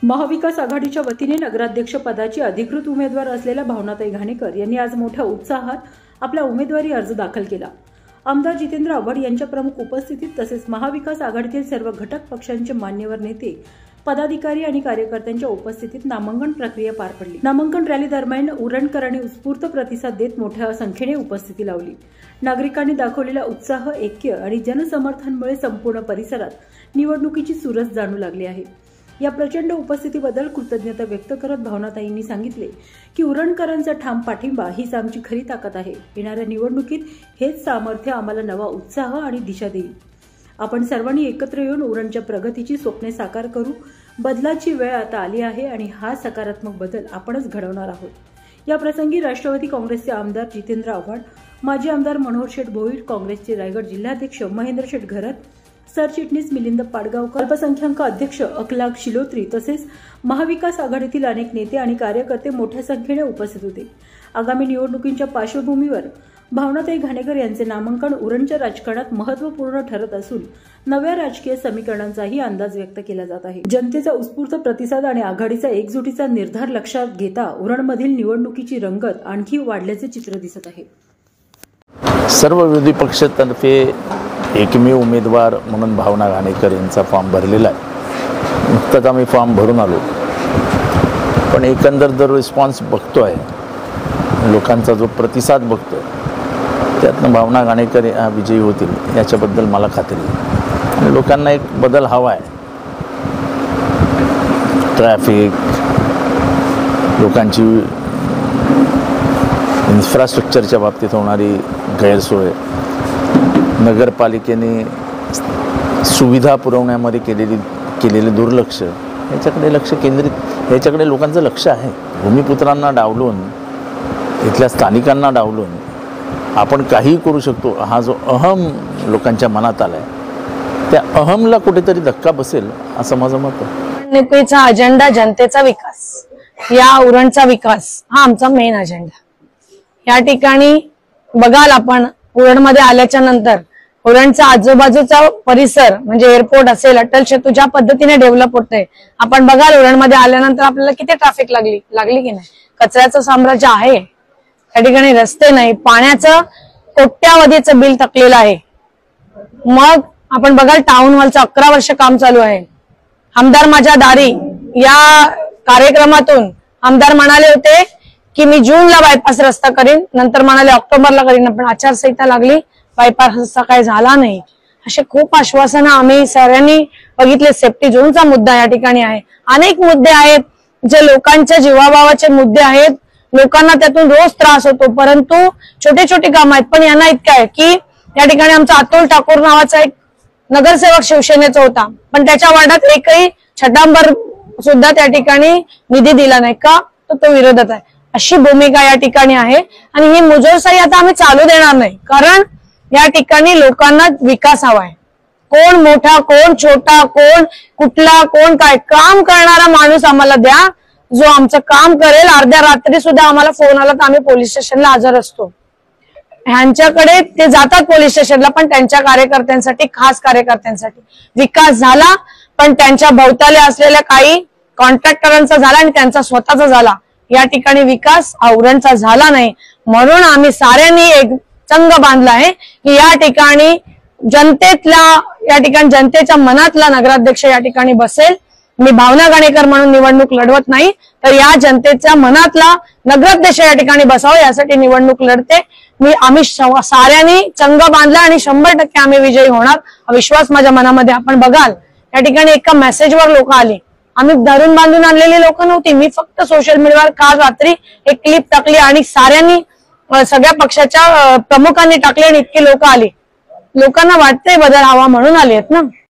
महाविकास आघाडीच्या वतीने नगराध्यक्ष पदाची अधिकृत उमेदवार असलेल्या भावनाताई घाणेकर यांनी आज मोठ्या उत्साहात आपला उमेदवारी अर्ज दाखल केला। आमदार जितेंद्र आव्हाड यांच्या प्रमुख उपस्थितीत तसेच महाविकास आघाडीतील सर्व घटक पक्षांचे मान्यवर नेते, पदाधिकारी आणि कार्यकर्त्यांच्या उपस्थितीत नामांकन प्रक्रिया पार पडली। नामांकन रॅली दरम्यान उरणकरांनी उत्स्फूर्त प्रतिसाद देत मोठ्या संख्येने उपस्थिती लावली। नागरिकांनी दाखवलेला उत्साह, ऐक्य आणि जनसमर्थनामुळे संपूर्ण परिसरात निवडणुकीची चुरस जाणू लागली आहे। या प्रचंड उपस्थितीबद्दल कृतज्ञता व्यक्त करत भावनाताईंनी सांगितले की उरणकरांचा ठाम पाठिंबा हीच आमची खरी ताकद आहे। येणाऱ्या निवडणुकीत हेच सामर्थ्य आम्हाला नवा उत्साह आणि दिशा देईल। आपण सर्वांनी एकत्र येऊन उरणच्या प्रगतीची स्वप्ने साकार करू। बदलाची वेळ आता आली आहे आणि हा सकारात्मक बदल आपणच घडवणार आहोत। या प्रसंगी राष्ट्रवादी काँग्रेसचे आमदार जितेंद्र आव्हाड, माजी आमदार मनोहर शेठ भोईर, काँग्रेसचे रायगड जिल्हाध्यक्ष महेंद्र शेठ घरत, सरचिटणीस मिलिंद पाडगावकर, अल्पसंख्याक अध्यक्ष अखलाक शिलोत्री तसेच महाविकास आघाडीतील अनेक नेते आणि कार्यकर्ते मोठ्या संख्येने उपस्थित होते। आगामी निवडणुकींच्या पार्श्वभूमीवर भावनाताई घाणेकर यांचे नामांकन उरणच्या राजकारणात महत्त्वपूर्ण ठरत असून नव्या राजकीय समीकरणांचाही अंदाज व्यक्त केला जात आहे। जनतेचा उत्स्फूर्त प्रतिसाद आणि आघाडीचा एकजुटीचा निर्धार लक्षात घेता उरणमधील निवडणुकीची रंगत आणखी वाढल्याचे चित्र दिसत आहे। सर्व विरोधी पक्षातर्फे एकमेव उमेदवार म्हणून भावना घाणेकर यांचा फॉर्म भरलेला आहे। नुकताच आम्ही फॉर्म भरून आलो, पण एकंदर जर रिस्पॉन्स बघतोय, लोकांचा जो प्रतिसाद बघतोय, त्यातनं भावना घाणेकर या विजयी होतील याच्याबद्दल मला खात्री आहे। लोकांना एक बदल हवा आहे। ट्रॅफिक, लोकांची इन्फ्रास्ट्रक्चरच्या बाबतीत होणारी गैरसोय, नगरपालिकेने सुविधा पुरवण्यामध्ये केलेले दुर्लक्ष, याच्याकडे लक्ष केंद्रित, याच्याकडे लोकांचं लक्ष आहे। भूमिपुत्रांना डावलून, इथल्या स्थानिकांना डावलून आपण काही करू शकतो हा जो अहम लोकांच्या मनात आलाय, त्या अहमला कुठेतरी धक्का बसेल असं माझं मत आहे। निवडणुकीचा अजेंडा जनतेचा विकास, या उरणचा विकास हा आमचा मेन अजेंडा। या ठिकाणी बघाल आपण उरणमध्ये आल्याच्या नंतर उरणचा आजूबाजूचा परिसर म्हणजे एअरपोर्ट असेल, अटल सेतू ज्या पद्धतीने डेव्हलप होतंय, आपण बघाल उरणमध्ये आल्यानंतर आपल्याला किती ट्रॅफिक लागली की नाही। कचऱ्याचं साम्राज्य आहे त्या ठिकाणी, रस्ते नाही, पाण्याचं कोट्यावधीचं बिल थकलेलं आहे। मग आपण बघाल टाउन हॉलचं 11 वर्ष काम चालू आहे। आमदार माझ्या दारी या कार्यक्रमातून आमदार म्हणाले होते की मी जूनला बायपास रस्ता करीन, नंतर म्हणाले ऑक्टोबरला करीन, पण आचारसंहिता लागली, बायपास रस्ता काही झाला नाही। असे खूप आश्वासनं आम्ही सगळ्यांनी बघितले। सेफ्टी झोनचा मुद्दा या ठिकाणी आहे, अनेक मुद्दे आहेत जे लोकांच्या जीवाभावाचे मुद्दे आहेत। लोकांना त्यातून रोज त्रास होतो, परंतु छोटे छोटे काम आहेत। पण यांना इतकं आहे की या ठिकाणी आमचा अतुल ठाकूर नावाचा एक नगरसेवक शिवसेनेचा होता, पण त्याच्या वार्डात एकही छटांबर सुद्धा त्या ठिकाणी निधी दिला नाही का, तो विरोधात आहे। अशी भूमिका या ठिकाणी आहे आणि ही मुजोरशाही आता आम्ही चालू देणार नाही, कारण या ठिकाणी लोकांना विकास हवा आहे। कोण मोठा, कोण छोटा, कोण कुठला, कोण काय, काम करणारा माणूस आम्हाला द्या, जो आमचं काम करेल। अर्ध्या रात्री सुद्धा आम्हाला फोन आला तर आम्ही पोलीस स्टेशनला हजर असतो। ह्यांच्याकडे ते जातात पोलीस स्टेशनला, पण त्यांच्या कार्यकर्त्यांसाठी, खास कार्यकर्त्यांसाठी विकास झाला, पण त्यांच्या भोवताली असलेल्या काही कॉन्ट्रॅक्टरांचा झाला आणि त्यांचा स्वतःचा झाला। या ठिकाणी विकास उरणचा झाला नाही, म्हणून आम्ही साऱ्यांनी एक चंग बांधला आहे की या ठिकाणी जनतेच्या मनातला नगराध्यक्ष या ठिकाणी बसेल। मी भावना घाणेकर म्हणून निवडणूक लढवत नाही, तर या जनतेच्या मनातला नगराध्यक्ष या ठिकाणी बसावं यासाठी निवडणूक लढते। आम्ही साऱ्यांनी चंग बांधला आणि 100% आम्ही विजयी होणार हा विश्वास माझ्या मनामध्ये। आपण बघाल या ठिकाणी एका मेसेजवर लोक आली, आम्ही धरून बांधून आणलेली लोक नव्हती। मी फक्त सोशल मीडियावर काल रात्री एक क्लिप टाकली आणि साऱ्यांनी, सगळ्या पक्षाच्या प्रमुखांनी टाकली आणि इतकी लोक आली। लोकांना वाटतंय बदल हवा म्हणून आली आहेत ना।